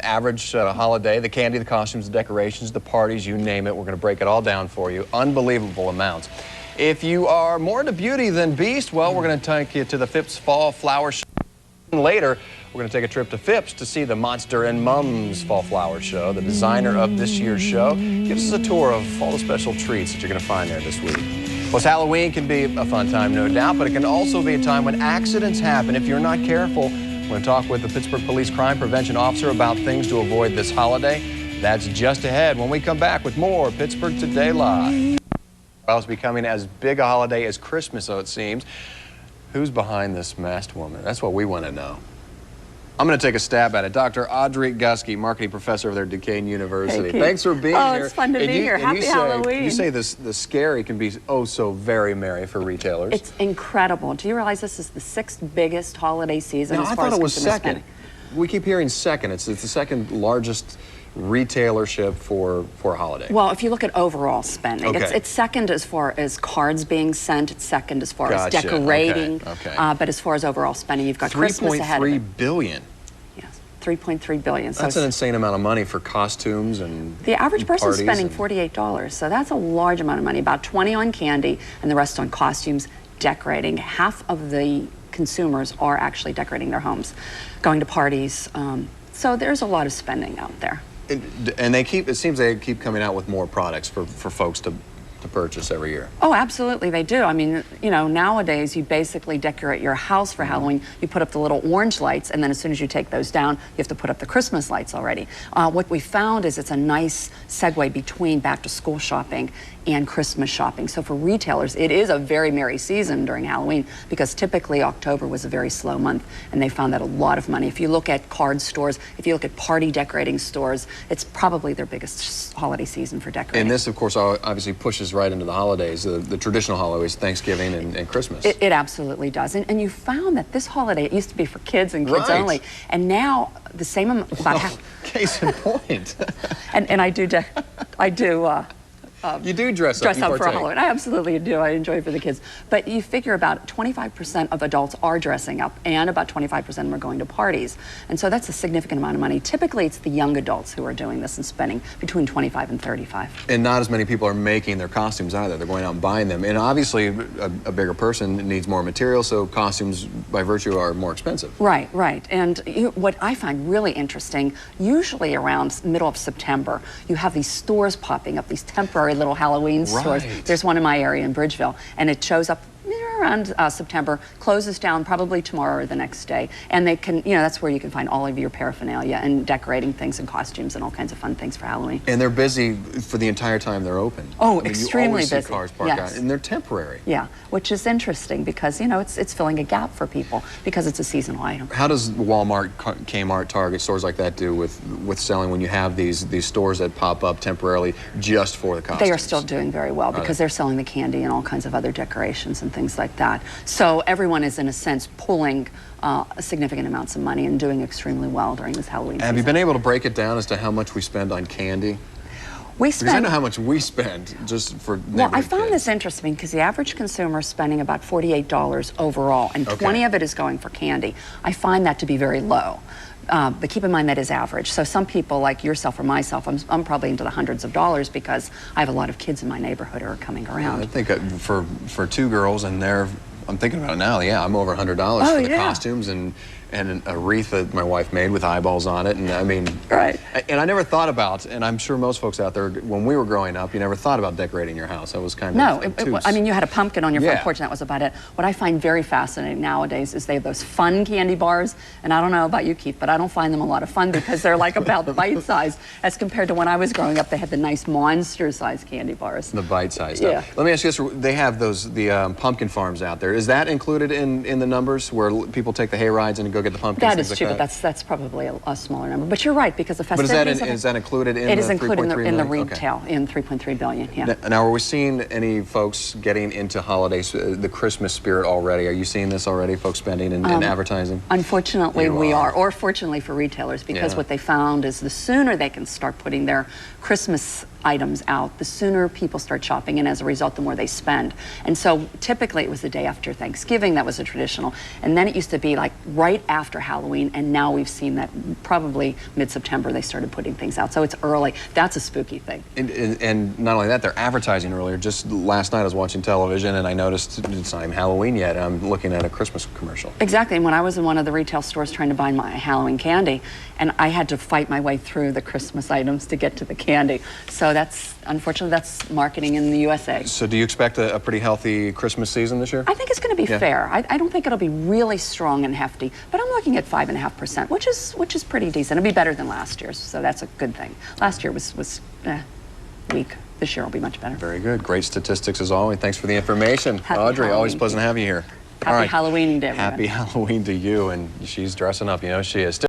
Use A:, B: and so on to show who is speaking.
A: average holiday, the candy, the costumes, the decorations, the parties, you name it. We're going to break it all down for you. Unbelievable amounts. If you are more into beauty than Beast, well, we're going to take you to the Phipps Fall Flower Show. Later, we're going to take a trip to Phipps to see the Monster and Mums Fall Flower Show. The designer of this year's show gives us a tour of all the special treats that you're going to find there this week. Plus, Halloween can be a fun time, no doubt, but it can also be a time when accidents happen if you're not careful. We're going to talk with the Pittsburgh Police Crime Prevention Officer about things to avoid this holiday. That's just ahead when we come back with more Pittsburgh Today Live. Well, it's becoming as big a holiday as Christmas, so it seems. Who's behind this masked woman? That's what we want to know. I'm going to take a stab at it. Dr. Audrey Gusky, marketing professor of there at Duquesne University.
B: Hey,
A: thanks for being here.
B: Oh, it's fun to be here. Happy Halloween.
A: You say the scary can be oh so very merry for retailers.
B: It's incredible. Do you realize this is the 6th biggest holiday season
A: now,
B: as
A: I
B: far
A: thought
B: as
A: it was second.
B: Spending.
A: We keep hearing second. It's the second largest retailership for a holiday.
B: Well, if you look at overall spending,
A: okay.
B: it's second as far as cards being sent. It's second as far
A: Gotcha.
B: as decorating.
A: Okay.
B: But as far as overall spending, you've got Christmas ahead of it.
A: $3.3 billion.
B: Yes, $3.3 billion.
A: That's an insane amount of money for costumes and
B: the average person's spending
A: and
B: $48, so that's a large amount of money. About $20 on candy, and the rest on costumes, decorating. Half of the consumers are actually decorating their homes, going to parties. So there's a lot of spending out there.
A: And it seems they keep coming out with more products for folks to purchase every year.
B: Oh, absolutely, they do. I mean, you know, nowadays you basically decorate your house for Halloween. You put up the little orange lights, and then as soon as you take those down, you have to put up the Christmas lights already. What we found is it's a nice segue between back-to-school shopping and Christmas shopping. So for retailers, it is a very merry season during Halloween because typically October was a very slow month, and they found that a lot of money. If you look at card stores, if you look at party decorating stores, it's probably their biggest holiday season for decorating.
A: And this, of course, obviously pushes right into the holidays, the traditional holidays, Thanksgiving and Christmas.
B: It absolutely does. And you found that this holiday, it used to be for kids and kids
A: right.
B: only, and now the same amount, about half.
A: Case in point.
B: and I do
A: you do dress
B: up for Halloween. I absolutely do. I enjoy it for the kids. But you figure about 25% of adults are dressing up, and about 25% of them are going to parties. And so that's a significant amount of money. Typically, it's the young adults who are doing this and spending between 25 and 35.
A: And not as many people are making their costumes either. They're going out and buying them. And obviously, a bigger person needs more material, so costumes, by virtue, are more expensive.
B: Right, right. And what I find really interesting, usually around middle of September, you have these stores popping up, these temporary little Halloween stores. There's one in my area in Bridgeville, and it shows up around September, closes down probably tomorrow or the next day, and they can, you know, that's where you can find all of your paraphernalia and decorating things and costumes and all kinds of fun things for Halloween.
A: And they're busy for the entire time they're open.
B: Oh,
A: I mean,
B: extremely
A: you always
B: busy.
A: see cars parked out, and they're temporary.
B: Yeah, which is interesting because, you know, it's filling a gap for people because it's a seasonal item.
A: How does Walmart, Kmart, Target, stores like that do with selling when you have these stores that pop up temporarily just for the costumes?
B: They are still doing very well because they're selling the candy and all kinds of other decorations and things like that. So everyone is, in a sense, pulling significant amounts of money and doing extremely well during this Halloween season.
A: Have you been able to break it down as to how much we spend on candy?
B: Because
A: I know how much we spend just for
B: Well, I found
A: kids.
B: this interesting because the average consumer is spending about $48 overall, and 20 of it is going for candy. I find that to be very low. But keep in mind that is average. So some people like yourself or myself, I'm probably into the hundreds of dollars because I have a lot of kids in my neighborhood who are coming around.
A: I think for two girls, and I'm thinking about it now, yeah, I'm over $100 for the costumes and a wreath that my wife made with eyeballs on it, and I mean,
B: right.
A: And I never thought about, and I'm sure most folks out there, when we were growing up, you never thought about decorating your house. That was kind of
B: I mean, you had a pumpkin on your front porch, and that was about it. What I find very fascinating nowadays is they have those fun candy bars, and I don't know about you, Keith, but I don't find them a lot of fun because they're like about bite size as compared to when I was growing up. They had the nice monster-sized candy bars.
A: The bite-sized stuff.
B: Yeah.
A: Let me ask you this: they have the pumpkin farms out there. Is that included in the numbers where people take the hay rides and go get the pumpkins?
B: That is true, but that's probably a smaller number. But you're right, because the festivities...
A: But is that included in the 3.3 million?
B: It is included in the retail, in 3.3 billion, yeah.
A: Now, are we seeing any folks getting into holidays, the Christmas spirit already? Are you seeing this already, folks spending and advertising?
B: Unfortunately, we are. Or fortunately for retailers, because what they found is the sooner they can start putting their Christmas items out, the sooner people start shopping, and as a result, the more they spend. And so typically it was the day after Thanksgiving that was a traditional, and then it used to be like right after Halloween, and now we've seen that probably mid-September they started putting things out. So it's early. That's a spooky thing.
A: And not only that, they're advertising earlier. Just last night I was watching television and I noticed it's not even Halloween yet. I'm looking at a Christmas commercial.
B: Exactly. And when I was in one of the retail stores trying to buy my Halloween candy, and I had to fight my way through the Christmas items to get to the candy. So that's, unfortunately, that's marketing in the USA.
A: So do you expect a pretty healthy Christmas season this year?
B: I think it's going to be fair. I don't think it'll be really strong and hefty, but I'm looking at 5.5%, which is pretty decent. It'll be better than last year's, so that's a good thing. Last year was weak. This year will be much better.
A: Very good. Great statistics as always. Thanks for the information.
B: Happy
A: Audrey,
B: Halloween.
A: Always pleasant to have you here.
B: Happy Halloween to everyone.
A: Happy Halloween to you, and she's dressing up, you know she is.